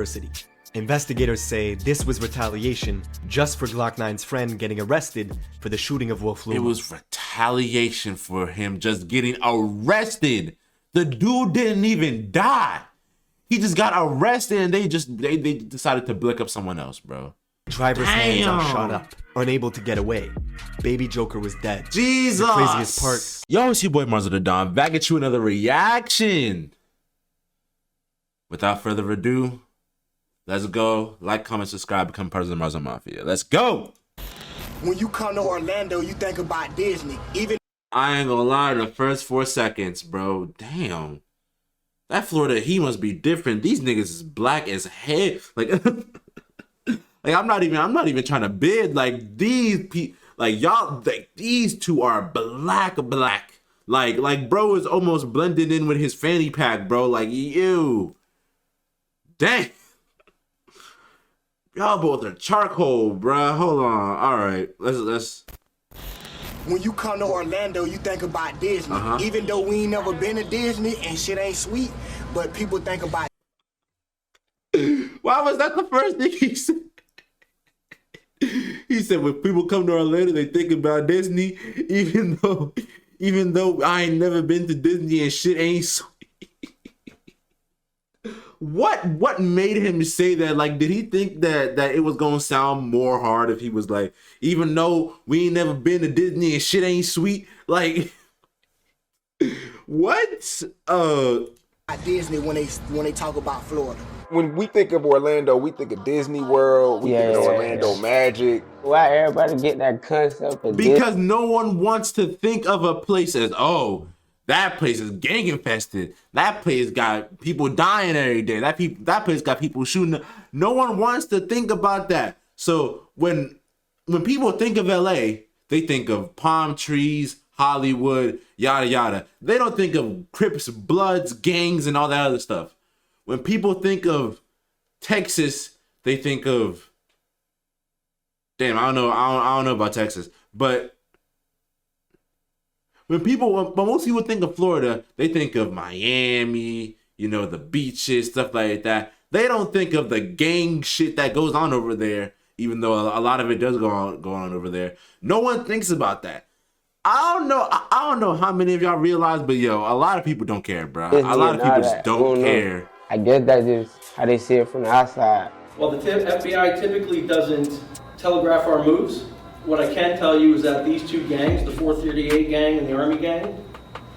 University. Investigators say this was retaliation just for Glokknine's friend getting arrested for the shooting of Wolf Luma. It was retaliation for him just getting arrested. The dude didn't even die. He just got arrested and they decided to blick up someone else, bro. Driver's hands are shot up, unable to get away. Baby Joker was dead. Jesus! The craziest part. Yo, it's your boy MarsothaDon, back at you another reaction. Without further ado, let's go. Like, comment, subscribe, become part of the Marzot Mafia. Let's go! When you come to Orlando, you think about Disney. Even I ain't gonna lie, the first 4 seconds, bro. Damn. That Florida heat must be different. These niggas is black as hell. Like, like I'm not even trying to bid. Like these people, like y'all, like these two are black. Like bro is almost blended in with his fanny pack, bro. Like ew. Dang. Y'all both are charcoal, bro. Hold on. All right, let's. when you come to Orlando, you think about Disney. Even though we ain't never been to Disney and shit ain't sweet, but people think about. Why was that the first thing he said? He said when people come to Orlando, they think about Disney, even though I ain't never been to Disney and shit ain't sweet. What made him say that? Like, did he think that it was gonna sound more hard if he was like, even though we ain't never been to Disney and shit ain't sweet? Like, what? Disney when they talk about Florida. When we think of Orlando, we think of Disney World, we think of Orlando Magic. Why everybody get that concept of because no one wants to think of a place as, oh, that place is gang infested. That place got people dying every day. That place got people shooting. No one wants to think about that. So when people think of LA, they think of palm trees, Hollywood, yada yada. They don't think of Crips, Bloods, gangs, and all that other stuff. When people think of Texas, they think of, damn, I don't know about Texas, but when most people think of Florida, they think of Miami, you know, the beaches, stuff like that. They don't think of the gang shit that goes on over there, even though a lot of it does go on over there. No one thinks about that. I don't know how many of y'all realize, but yo, a lot of people don't care, bro. A lot of people just don't care. I guess that's just how they see it from the outside. Well, the FBI typically doesn't telegraph our moves. What I can tell you is that these two gangs, the 438 gang and the Army gang,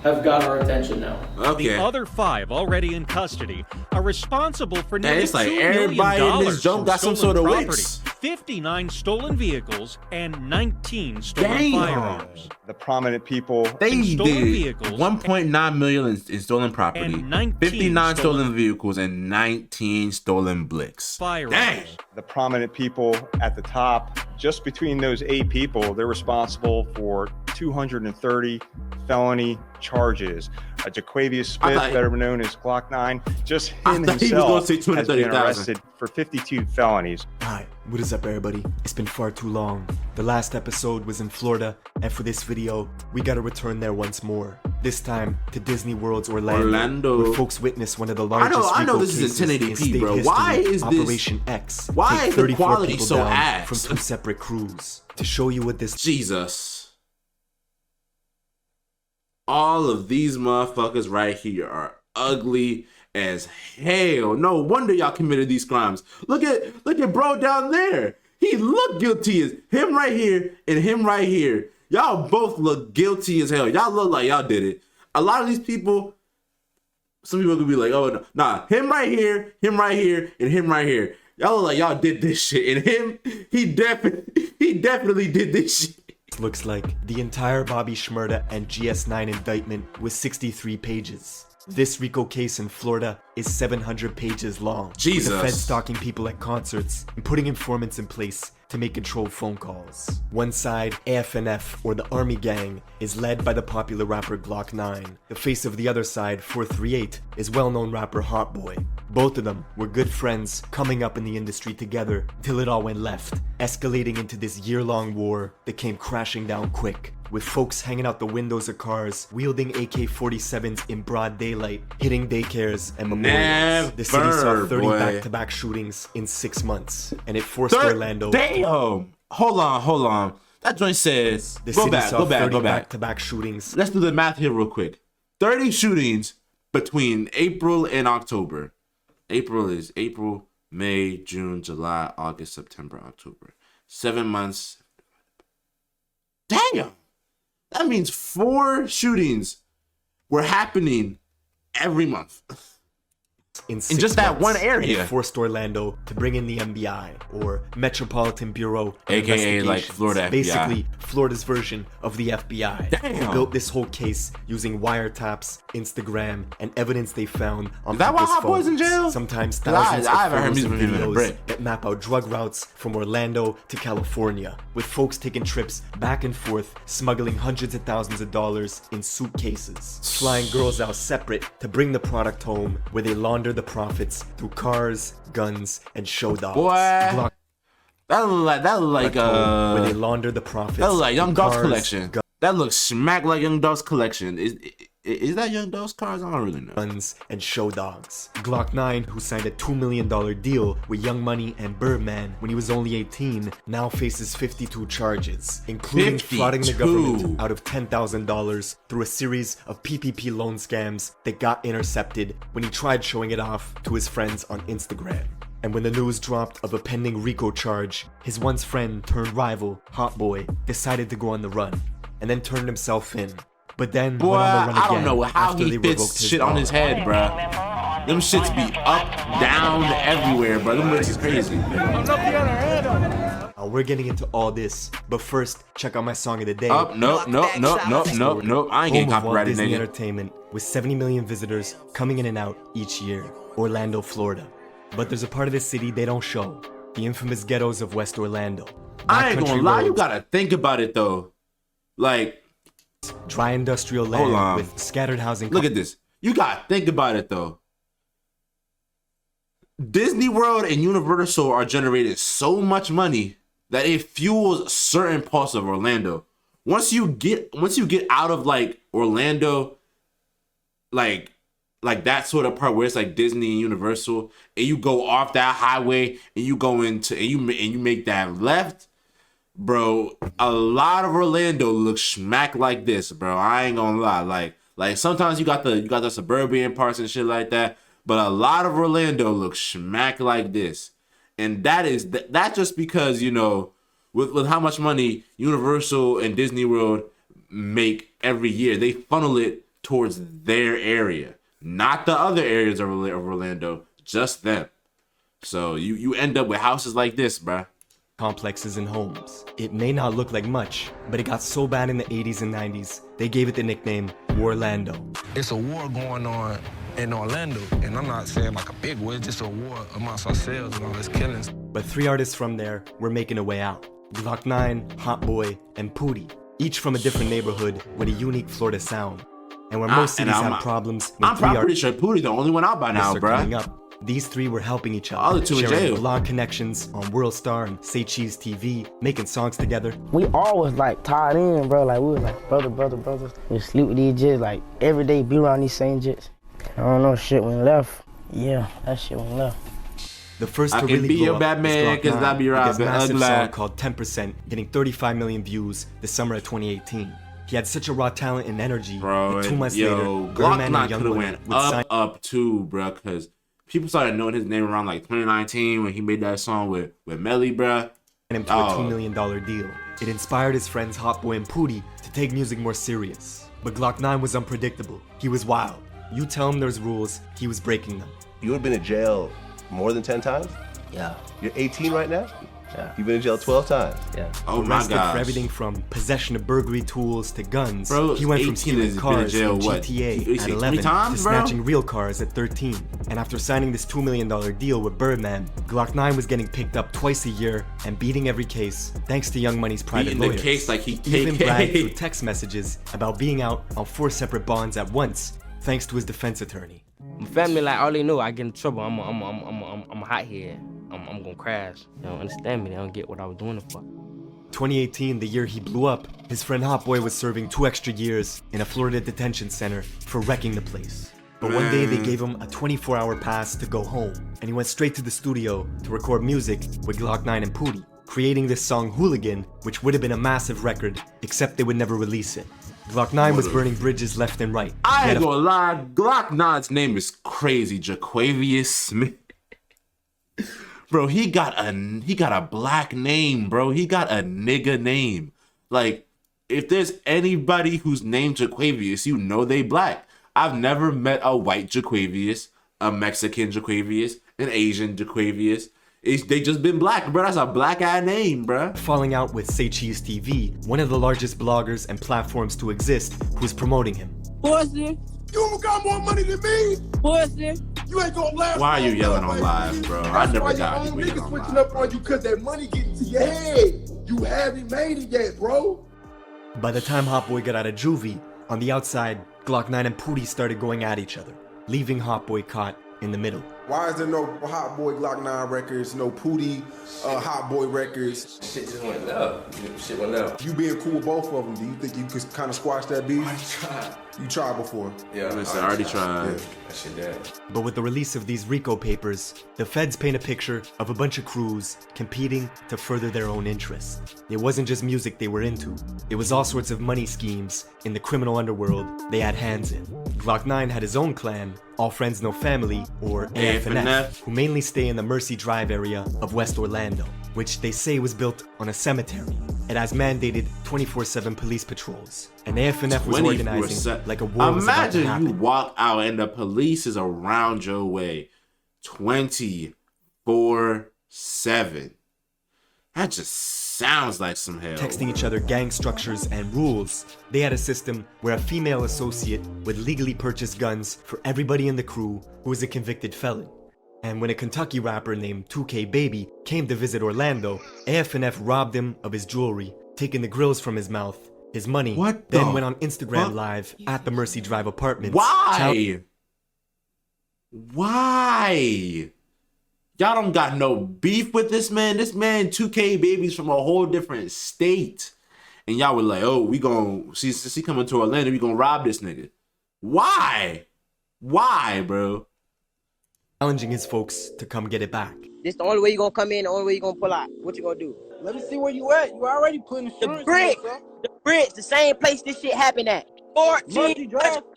have got our attention now. Okay. The other 5 already in custody are responsible for nearly it's like $2 everybody million in this jump got some sort of property, wicks. 59 stolen vehicles, and 19 stolen firearms. The prominent people. They did vehicles 1.9 million in stolen property, 59 stolen vehicles, and 19 stolen blicks. Firearms. Dang. The prominent people at the top, just between those 8 people, they're responsible for 230 felony charges. Jaquavius Smith, better known as Glokknine, just him himself has been arrested for 52 felonies. Hi, what is up everybody? It's been far too long. The last episode was in Florida, and for this video, we gotta return there once more. This time to Disney World's Orlando, where folks witnessed one of the largest I know this cases is in 1080p, bro. Why is Operation X. Why is the quality so ass? From 2 separate crews. To show you what this Jesus. All of these motherfuckers right here are ugly as hell. No wonder y'all committed these crimes. Look at bro down there. He looked guilty as him right here and him right here. Y'all both look guilty as hell. Y'all look like y'all did it. A lot of these people, some people could be like, oh no, nah, him right here, and him right here. Y'all look like y'all did this shit. And him, he definitely did this shit. Looks like the entire Bobby Shmurda and GS9 indictment was 63 pages. This RICO case in Florida is 700 pages long. Jesus. With the Fed stalking people at concerts and putting informants in place to make controlled phone calls. One side, AFNF, or the Army Gang, is led by the popular rapper Glokknine. The face of the other side, 438, is well-known rapper Hotboii. Both of them were good friends coming up in the industry together till it all went left, escalating into this year-long war that came crashing down quick, with folks hanging out the windows of cars, wielding AK-47s in broad daylight, hitting daycares and memorials. The city saw 30 back-to-back shootings in 6 months, and it forced Orlando. Damn! Hold on. That joint says, go back. Back-to-back shootings. Let's do the math here real quick. 30 shootings between April and October. April is April, May, June, July, August, September, October. 7 months. Damn! That means 4 shootings were happening every month. In just that one area. It forced Orlando to bring in the MBI, or Metropolitan Bureau of AKA like Florida FBI. Basically, Florida's version of the FBI. Damn. They built this whole case using wiretaps, Instagram, and evidence they found on Is that why people's Hotboi's phones. in jail? Sometimes thousands of photos and music videos that map out drug routes from Orlando to California, with folks taking trips back and forth, smuggling hundreds of thousands of dollars in suitcases, flying girls out separate to bring the product home, where they launder the profits through cars, guns, and show dogs. Boy, that look like where they launder the profits. That look like Young Dolph's cars, collection. That looks smack like Young Dolph's collection. Is that Young Dolph's cars? I don't really know. Guns and show dogs. Glokknine, who signed a $2 million deal with Young Money and Birdman when he was only 18, now faces 52 charges, including frauding the government out of $10,000 through a series of PPP loan scams that got intercepted when he tried showing it off to his friends on Instagram. And when the news dropped of a pending RICO charge, his once friend turned rival, Hotboii, decided to go on the run, and then turned himself in. But then, boy, went on the run I again don't know how after he they fits revoked his shit on bond. his head, bruh. Them shits be up, down, everywhere, bro. Them shits is crazy. We're getting into all this, but first, check out my song of the day. Nope. I ain't getting copyrighted, Disney nigga. Entertainment with 70 million visitors coming in and out each year, Orlando, Florida. But there's a part of the city they don't show, the infamous ghettos of West Orlando. I ain't gonna Backcountry lie, you roads, gotta think about it though. Like, dry industrial land with scattered housing. Look at this. You gotta think about it though. Disney World and Universal are generating so much money that it fuels certain parts of Orlando. Once you get out of like Orlando, like that sort of part where it's like Disney and Universal, and you go off that highway and you go into and you make that left, bro. A lot of Orlando looks smack like this, bro. I ain't gonna lie. Like sometimes you got the suburban parts and shit like that, but a lot of Orlando looks smack like this. And that just because, you know, with how much money Universal and Disney World make every year, they funnel it towards their area, not the other areas of Orlando, just them. So you end up with houses like this, bruh. Complexes and homes. It may not look like much, but it got so bad in the 80s and 90s, they gave it the nickname Warlando. It's a war going on in Orlando, and I'm not saying like a big war, it's just a war amongst ourselves and all this killings. But 3 artists from there were making a way out. Glokknine, Hotboii, and Pootie, each from a different neighborhood with a unique Florida sound. And where most cities have problems, I'm pretty sure Pootie's the only one out by now, bruh. These 3 were helping each other, All the 2 in sharing jail. blog connections on World Star and Say Cheese TV, making songs together. We always like tied in, bro. Like we was like brothers. We sleep with these jits, like every day be around these same jits. I don't know, shit went left. Yeah, that shit went left. The first I to can really be blow your up Batman, was 'cause I be Glokknine, with his robbing massive ugly. song called 10%, getting 35 million views the summer of 2018. He had such a raw talent and energy. Bro, and 2 months yo, later, Birdman Glokknine and Young could have Money went would sign up too, bro, because people started knowing his name around like 2019 when he made that song with Melly, bro. him to a $2 million deal. It inspired his friends Hotboii and Pootie to take music more serious. But Glokknine was unpredictable. He was wild. You tell him there's rules, he was breaking them. You have been in jail more than 10 times? Yeah. You're 18 right now? Yeah. You've been in jail 12 times? Yeah. Oh my Arrested gosh. for everything from possession of burglary tools to guns. Bro, He went 18 from stealing has been in cars jail, in what? GTA You at say 11 3 times, to bro? snatching real cars at 13. And after signing this $2 million deal with Birdman, Glokknine was getting picked up twice a year and beating every case thanks to Young Money's private Beating the lawyers. case like he even bragged through KK. text messages about being out on 4 separate bonds at once thanks to his defense attorney. My family, like, all they know, I get in trouble. I'm a hot head. I'm gonna crash. They don't understand me. They don't get what I was doing it for. 2018, the year he blew up, his friend Hotboii was serving 2 extra years in a Florida detention center for wrecking the place. But one day they gave him a 24-hour pass to go home, and he went straight to the studio to record music with Glokknine and Pootie, creating this song Hooligan, which would have been a massive record, except they would never release it. Glokknine was burning bridges left and right. I ain't gonna lie, Glokknine's name is crazy, Jaquavius Smith. Bro, he got a black name, bro. He got a nigga name. Like, if there's anybody who's named Jaquavius, you know they black. I've never met a white Jaquavius, a Mexican Jaquavius, an Asian Jaquavius. They just been black, bro. That's a black-eyed name, bro. Falling out with Say Cheese TV, one of the largest bloggers and platforms to exist, who's promoting him. Pussy. You got more money than me. Pussy. You ain't gonna last. Why are you yelling on live, bro? I never got you niggas switching up on you because that money getting to your head. You haven't made it yet, bro. By the time Hotboii got out of juvie, on the outside, Glokknine and Pootie started going at each other, leaving Hotboii caught in the middle. Why is there no Hotboii Glokknine records, no Pootie Hotboii records? Shit just went up. Shit went up. You being cool with both of them, do you think you could kind of squash that beef? I tried. You tried before? Yeah, I already tried. Yeah, that shit dead. But with the release of these RICO papers, the feds paint a picture of a bunch of crews competing to further their own interests. It wasn't just music they were into. It was all sorts of money schemes in the criminal underworld they had hands in. Glokknine had his own clan, All Friends No Family, or AFNF, who mainly stay in the Mercy Drive area of West Orlando, which they say was built on a cemetery. It has mandated 24/7 police patrols, and AFNF was organizing like a war was about to happen. Imagine you walk out and the police is around your way 24/7. That just sounds like some hell. Texting each other gang structures and rules. They had a system where a female associate would legally purchase guns for everybody in the crew who was a convicted felon. And when a Kentucky rapper named 2K Baby came to visit Orlando, AFNF robbed him of his jewelry, taking the grills from his mouth, his money, then went on Instagram Live at the Mercy Drive apartments. Why? Why? Y'all don't got no beef with this man. This man, 2K Baby's from a whole different state. And y'all were like, oh, we gon' she coming to Orlando, we gonna rob this nigga. Why? Why, bro? Challenging his folks to come get it back. This the only way you gonna come in, the only way you gonna pull out. What you gonna do? Let me see where you at. You already putting insurance. The bridge, the same place this shit happened at. 14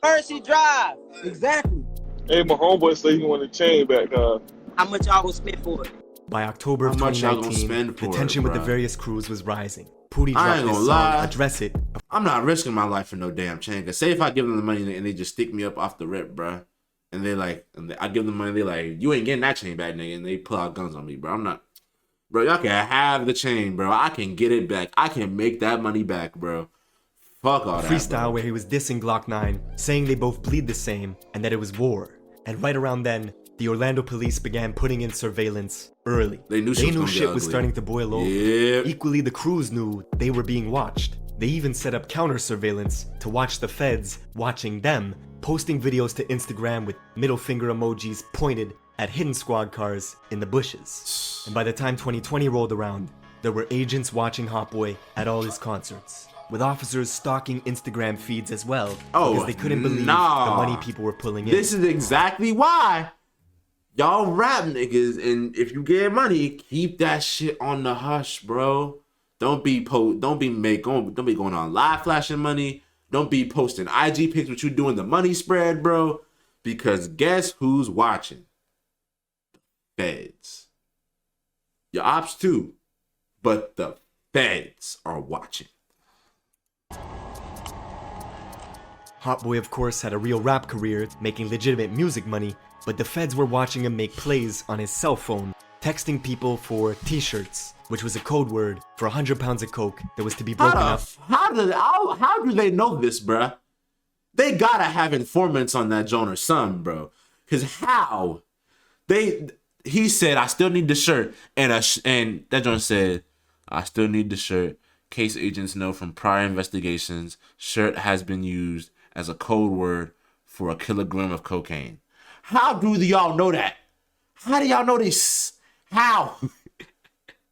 Mercy Drive. Exactly. Hey, my homeboy said he want the chain back, How much y'all gonna spend for it? By October of 2019, the tension with the various crews was rising. Pootie dropped this song, Address It. I'm not risking my life for no damn chain. Cause say if I give them the money and they just stick me up off the rip, bro. And they like, I give them money, they like, you ain't getting that chain back, nigga. And they pull out guns on me, bro. I'm not, bro, y'all can have the chain, bro. I can get it back. I can make that money back, bro. Fuck all that, Freestyle bro. where he was dissing Glokknine, saying they both bleed the same and that it was war. And right around then, the Orlando police began putting in surveillance early. They knew shit was starting to boil over. Yep. Equally, the crews knew they were being watched. They even set up counter surveillance to watch the feds watching them, posting videos to Instagram with middle finger emojis pointed at hidden squad cars in the bushes. And by the time 2020 rolled around, there were agents watching Hotboii at all his concerts, with officers stalking Instagram feeds as well, because they couldn't believe the money people were pulling in. This is exactly why y'all rap niggas, and if you get money, keep that shit on the hush, bro. Don't be going on live flashing money. Don't be posting IG pics with you doing the money spread, bro. Because guess who's watching? The feds. Your ops too, but the feds are watching. Hotboii, of course, had a real rap career, making legitimate music money, but the feds were watching him make plays on his cell phone, texting people for t-shirts, which was a code word for 100 pounds of coke that was to be broken up. How do they know this, bruh? They gotta have informants on that Joan or something, bro. Cause how? He said, I still need the shirt, and that Joan said, I still need the shirt. Case agents know from prior investigations, shirt has been used as a code word for a kilogram of cocaine. How do y'all know that? How do y'all know this? How?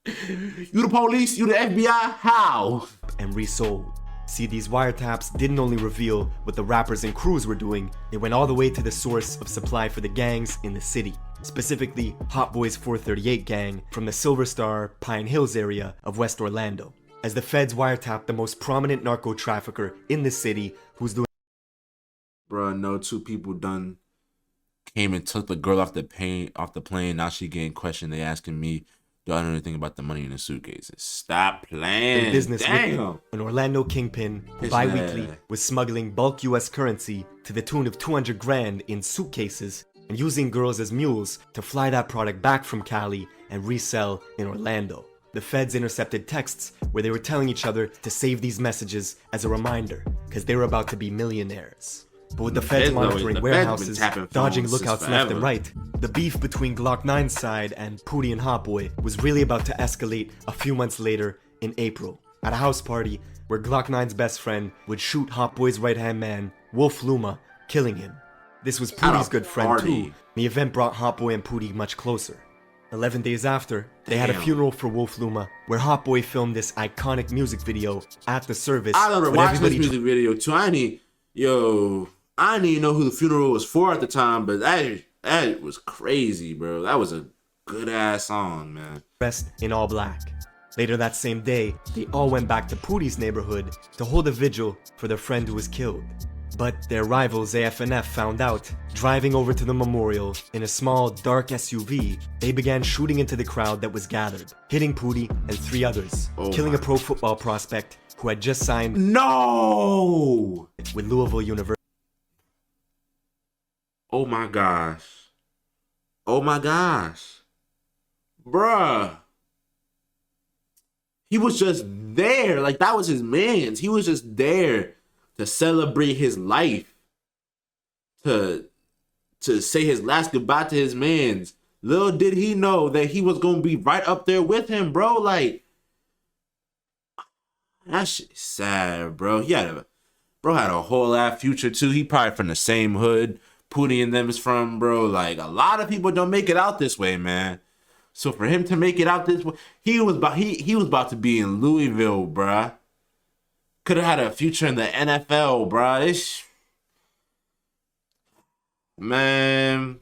You the police? You the FBI? How? And resold. See, these wiretaps didn't only reveal what the rappers and crews were doing, it went all the way to the source of supply for the gangs in the city. Specifically, Hotboii's 438 gang from the Silver Star, Pine Hills area of West Orlando. As the feds wiretapped the most prominent narco trafficker in the city who's doing— Bruh, no, 2 people done came and took the girl off the plane. Now she getting questioned. They asking me, do I know anything about the money in the suitcases? Stop playing. business Damn. with an Orlando kingpin who bi-weekly was smuggling bulk US currency to the tune of 200 grand in suitcases and using girls as mules to fly that product back from Cali and resell in Orlando. The feds intercepted texts where they were telling each other to save these messages as a reminder because they were about to be millionaires. But with the feds monitoring warehouses, dodging lookouts left and right, the beef between Glokknine's side and Pootie and Hotboii was really about to escalate a few months later in April at a house party where Glokknine's best friend would shoot Hotboii's right-hand man, Wolf Luma, killing him. This was Pootie's good friend too. The event brought Hotboii and Pootie much closer. 11 days after, they had a funeral for Wolf Luma, where Hotboii filmed this iconic music video at the service. I never watched this music video too. I didn't even know who the funeral was for at the time, but that was crazy, bro. That was a good ass song, man. Dressed in all black. Later that same day, they all went back to Pootie's neighborhood to hold a vigil for their friend who was killed. But their rivals AFNF found out. Driving over to the memorial in a small, dark SUV, they began shooting into the crowd that was gathered, hitting Pootie and 3 others, killing a pro football prospect who had just signed with Louisville University. Oh my gosh. Oh my gosh. Bruh. He was just there. Like, that was his man's. He was just there to celebrate his life. To say his last goodbye to his mans. Little did he know that he was going to be right up there with him, bro. Like, that shit's sad, bro. Bro had a whole ass future, too. He probably from the same hood Pootie and them is from, bro. Like, a lot of people don't make it out this way, man. So for him to make it out this way, he was about to be in Louisville, bruh. Could have had a future in the NFL, bruh. Man,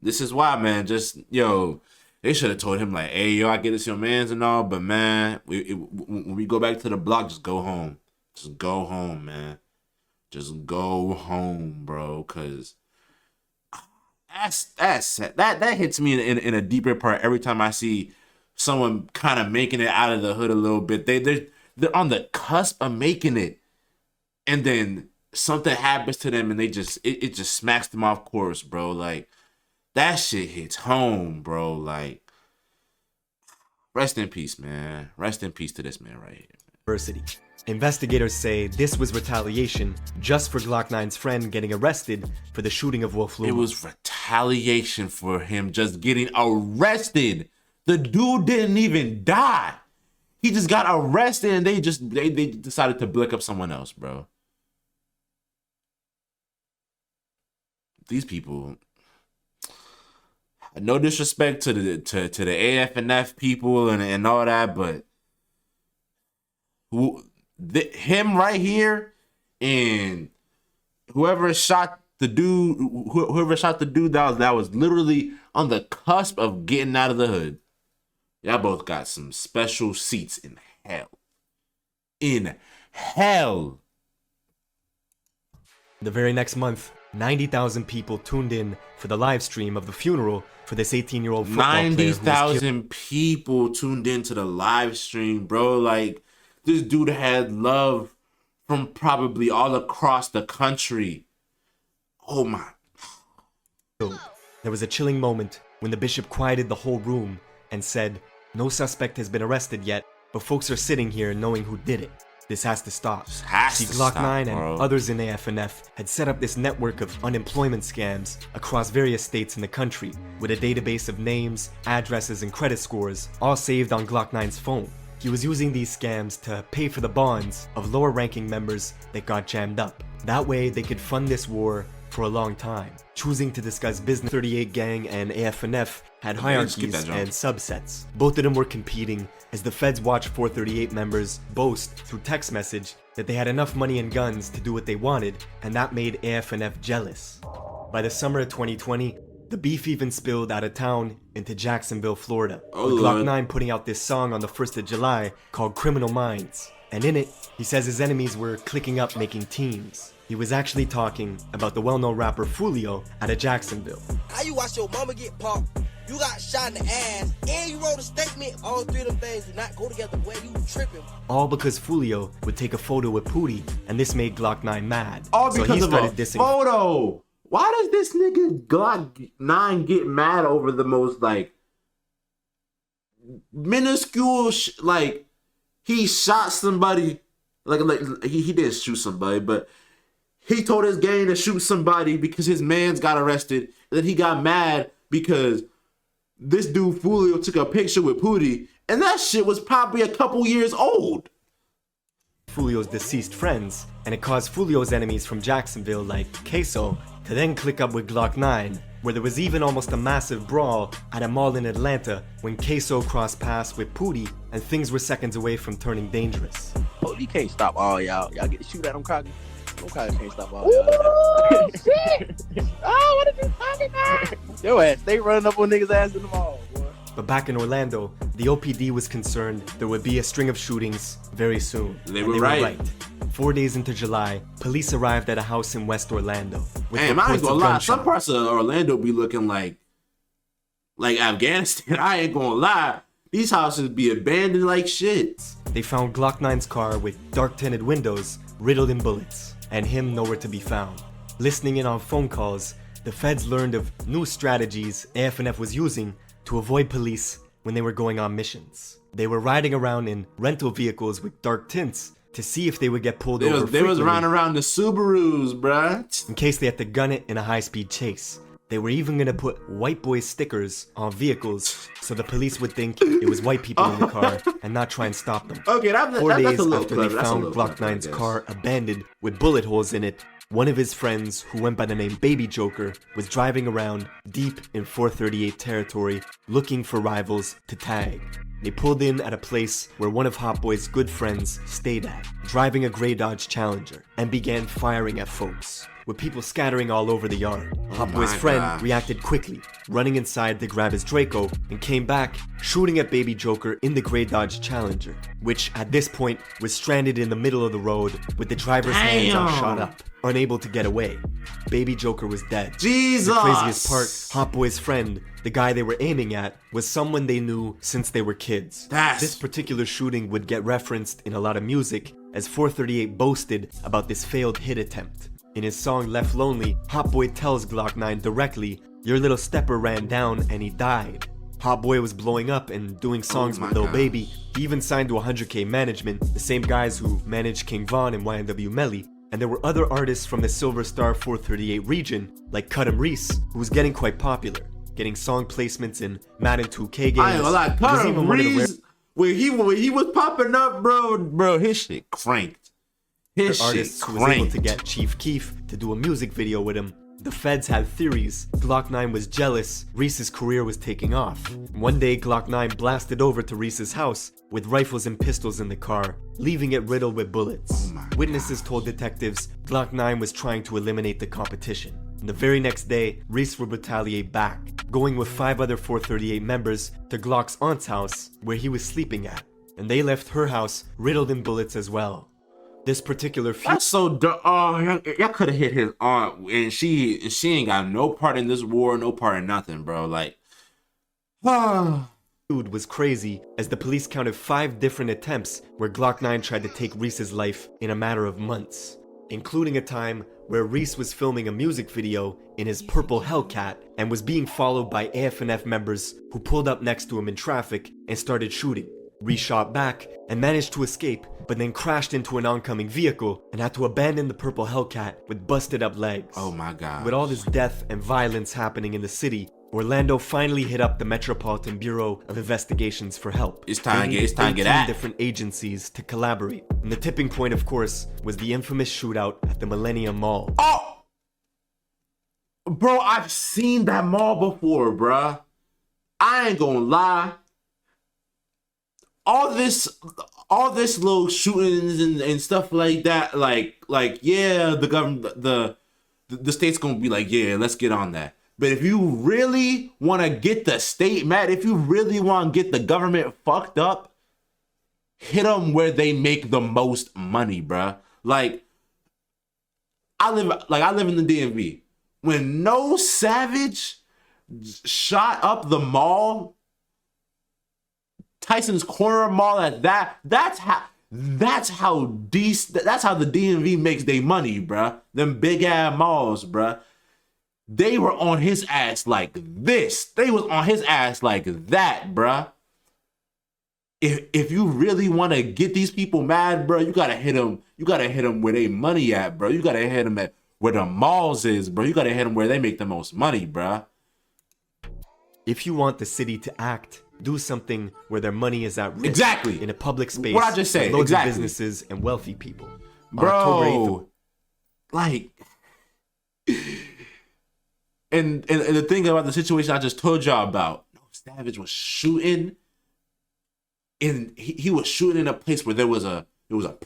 this is why, man. Just, they should have told him, like, hey, yo, I get it's your mans and all, but, man, when we go back to the block, just go home. Just go home, man. Just go home, bro, because that hits me in a deeper part every time I see someone kind of making it out of the hood a little bit. They're on the cusp of making it, and then something happens to them and it just smacks them off course, bro. Like, that shit hits home, bro. Like, rest in peace, man. Rest in peace to this man right here. University. Investigators say this was retaliation just for Glokknine's friend getting arrested for the shooting of Wolf Luma. It was retaliation for him just getting arrested. The dude didn't even die. He just got arrested and they decided to blick up someone else, bro. These people, no disrespect to the AFNF people and all that, but him right here and whoever shot the dude that was literally on the cusp of getting out of the hood. Y'all both got some special seats in hell. In hell. The very next month, 90,000 people tuned in for the live stream of the funeral for this 18-year-old football player. 90,000 people tuned into the live stream, bro. Like, this dude had love from probably all across the country. Oh my. There was a chilling moment when the bishop quieted the whole room and said, "No suspect has been arrested yet, but folks are sitting here knowing who did it. This has to stop." See, Glokknine and others in AFNF had set up this network of unemployment scams across various states in the country with a database of names, addresses, and credit scores, all saved on Glokknine's phone. He was using these scams to pay for the bonds of lower-ranking members that got jammed up. That way, they could fund this war for a long time, choosing to discuss business. 38 gang and AFNF had hierarchies and subsets. Both of them were competing as the feds watched 438 members boast through text message that they had enough money and guns to do what they wanted, and that made AFNF jealous. By the summer of 2020, the beef even spilled out of town into Jacksonville, Florida, with Glokknine putting out this song on the 1st of July called Criminal Minds. And in it, he says his enemies were clicking up making teams. He was actually talking about the well-known rapper Foolio out of Jacksonville. How you watch your mama get popped, you got shot in the ass, and you wrote a statement? All three of them things do not go together. Boy, you tripping. All because Foolio would take a photo with Pootie, and this made Glokknine mad. All so because he started of a dissing. photo. Why does this nigga Glokknine get mad over the most, like, minuscule, like, he shot somebody, like he didn't shoot somebody, but he told his gang to shoot somebody because his mans got arrested, and then he got mad because this dude Foolio took a picture with Pootie, and that shit was probably a couple years old. Foolio's deceased friends, and it caused Foolio's enemies from Jacksonville like Queso to then click up with Glokknine, where there was even almost a massive brawl at a mall in Atlanta when Queso crossed paths with Pootie and things were seconds away from turning dangerous. Pootie can't stop all y'all. Y'all get to shoot at them cocky. Them cocky can't stop all y'all. Ooh, shit! Oh, what are you talking about? Yo ass, stay running up on niggas' ass in the mall, boy. But back in Orlando, the OPD was concerned there would be a string of shootings very soon. They were right. 4 days into July, police arrived at a house in West Orlando. Damn, I ain't gonna lie. Some parts of Orlando be looking like Afghanistan. I ain't gonna lie. These houses be abandoned like shit. They found Glokknine's car with dark tinted windows riddled in bullets, and him nowhere to be found. Listening in on phone calls, the feds learned of new strategies AFNF was using to avoid police when they were going on missions. They were riding around in rental vehicles with dark tints to see if they would get pulled over. They was riding around the Subarus, bruh. In case they had to gun it in a high-speed chase. They were even gonna put white boy stickers on vehicles so the police would think it was white people in the car and not try and stop them. Okay, 4 days that's a little after clever. they found Glokknine's car abandoned with bullet holes in it, one of his friends, who went by the name Baby Joker, was driving around deep in 438 territory looking for rivals to tag. They pulled in at a place where one of Hotboii's good friends stayed at, driving a gray Dodge Challenger, and began firing at folks, with people scattering all over the yard. Hotboii's friend reacted quickly, running inside to grab his Draco, and came back, shooting at Baby Joker in the gray Dodge Challenger, which at this point was stranded in the middle of the road with the driver's hands all shot up, unable to get away. Baby Joker was dead. Jesus! The craziest part, Hotboii's friend, the guy they were aiming at, was someone they knew since they were kids. This particular shooting would get referenced in a lot of music, as 438 boasted about this failed hit attempt. In his song Left Lonely, Hotboii tells Glokknine directly, "Your little stepper ran down and he died." Hotboii was blowing up and doing songs with Lil Baby. He even signed to 100K Management, the same guys who managed King Von and YNW Melly. And there were other artists from the Silver Star 438 region, like Cut'em Reese, who was getting quite popular, getting song placements in Madden 2K games. I ain't gonna lie, Cut'em Reese, when he was popping up, bro, his shit cranked. His artists shit who was able cranked. to get Chief Keef to do a music video with him. The feds had theories. Glokknine was jealous Reese's career was taking off. One day, Glokknine blasted over to Reese's house with rifles and pistols in the car, leaving it riddled with bullets. Witnesses told detectives Glokknine was trying to eliminate the competition. And the very next day, Reese would retaliate back, going with 5 other 438 members to Glock's aunt's house where he was sleeping at. And they left her house riddled in bullets as well. This particular That's so dumb. Oh, y'all could have hit his aunt, and she ain't got no part in this war, no part in nothing, bro. Like, Dude was crazy, as the police counted 5 different attempts where Glokknine tried to take Reese's life in a matter of months, including a time where Reese was filming a music video in his purple Hellcat and was being followed by AFNF members who pulled up next to him in traffic and started shooting. Reese shot back and managed to escape, but then crashed into an oncoming vehicle and had to abandon the purple Hellcat with busted up legs. Oh my god. With all this death and violence happening in the city, Orlando finally hit up the Metropolitan Bureau of Investigations for help. It's time to get 18 at. different agencies to collaborate. And the tipping point, of course, was the infamous shootout at the Millennium Mall. Oh! Bro, I've seen that mall before, bruh. I ain't gonna lie. All this little shootings and stuff like that, like yeah, the government, the state's gonna be like, yeah, let's get on that. But if you really want to get the state mad, if you really want to get the government fucked up, hit them where they make the most money, bruh. Like I live in the DMV. When No Savage shot up the mall, Tyson's Corner Mall at that's how the DMV makes their money, bruh. Them big ass malls, bruh. They were on his ass like this. They was on his ass like that, bruh. If you really want to get these people mad, bruh, you gotta hit them. You gotta hit them where they money at, bruh. You gotta hit them at where the malls is, bruh. You gotta hit them where they make the most money, bruh. If you want the city to act, do something where their money is at risk. Exactly. In a public space. What I just said. With loads exactly. of businesses and wealthy people. Bro, like, and the thing about the situation I just told y'all about, No Savage was shooting, and he was shooting in a place where there was a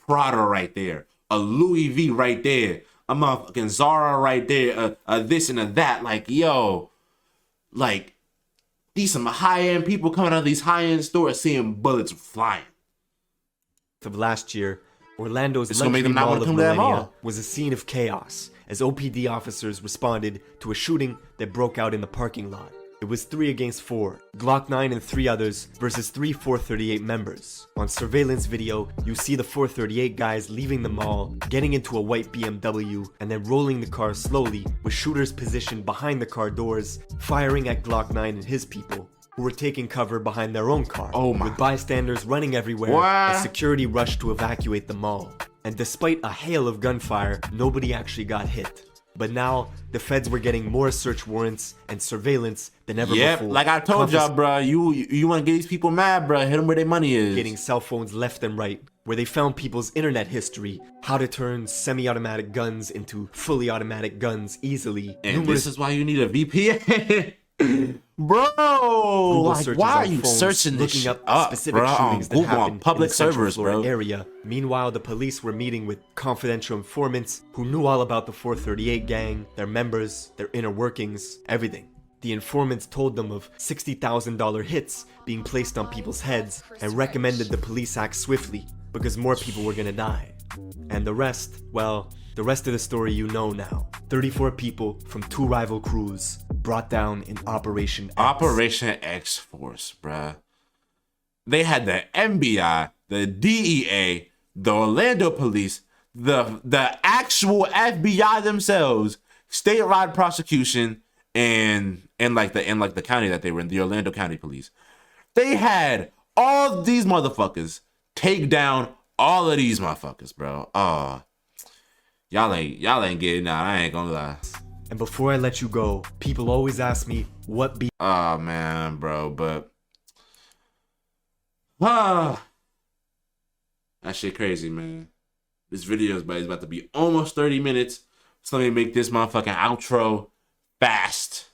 Prada right there, a Louis V right there, a motherfucking Zara right there, a this and a that. Like, yo, like, these some high-end people coming out of these high-end stores seeing bullets flying. Of last year, Orlando's It's gonna make luxury them not mall wanna of come to that Millennia mall. was a scene of chaos as OPD officers responded to a shooting that broke out in the parking lot. It was 3 against 4, Glokknine and 3 others versus 3 438 members. On surveillance video, you see the 438 guys leaving the mall, getting into a white BMW, and then rolling the car slowly with shooters positioned behind the car doors, firing at Glokknine and his people, who were taking cover behind their own car, with bystanders running everywhere as security rushed to evacuate the mall. And despite a hail of gunfire, nobody actually got hit. But now, the feds were getting more search warrants and surveillance than ever before. Like I told y'all, bro, you want to get these people mad, bro, hit them where their money is. Getting cell phones left and right, where they found people's internet history, how to turn semi-automatic guns into fully automatic guns easily. And this is why you need a VPN. Bro, like, why are you searching this looking shit up specific shootings that Google, happened on public in the Central servers, Florida bro? area. Meanwhile, the police were meeting with confidential informants who knew all about the 438 gang, their members, their inner workings, everything. The informants told them of $60,000 hits being placed on people's heads and recommended the police act swiftly because more people were gonna die. And the rest, well, the rest of the story you know now. 34 people from 2 rival crews brought down in Operation X. Operation X Force, bruh. They had the FBI, the DEA, the Orlando police, the actual FBI themselves, statewide prosecution, and like the county that they were in, the Orlando County Police. They had all these motherfuckers take down all of these motherfuckers, bro. Y'all ain't getting out. I ain't gonna lie. And before I let you go, people always ask me what be. Oh man, bro, but that shit crazy, man. This video is about to be almost 30 minutes. So let me make this motherfucking outro fast.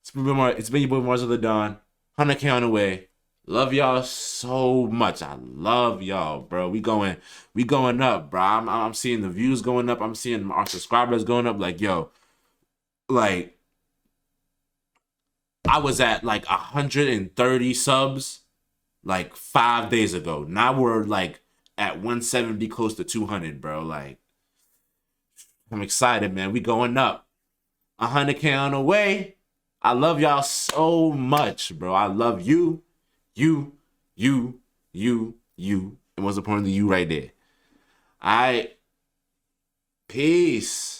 It's been your boy MarsothaDon. 100K on the way. Love y'all so much. I love y'all, bro. We going up, bro. I'm seeing the views going up. I'm seeing our subscribers going up. Like, yo, like, I was at like 130 subs like 5 days ago. Now we're like at 170, close to 200, bro. Like, I'm excited, man. We going up. 100K on the way. I love y'all so much, bro. I love you. You, and most importantly, you right there. All right. Peace.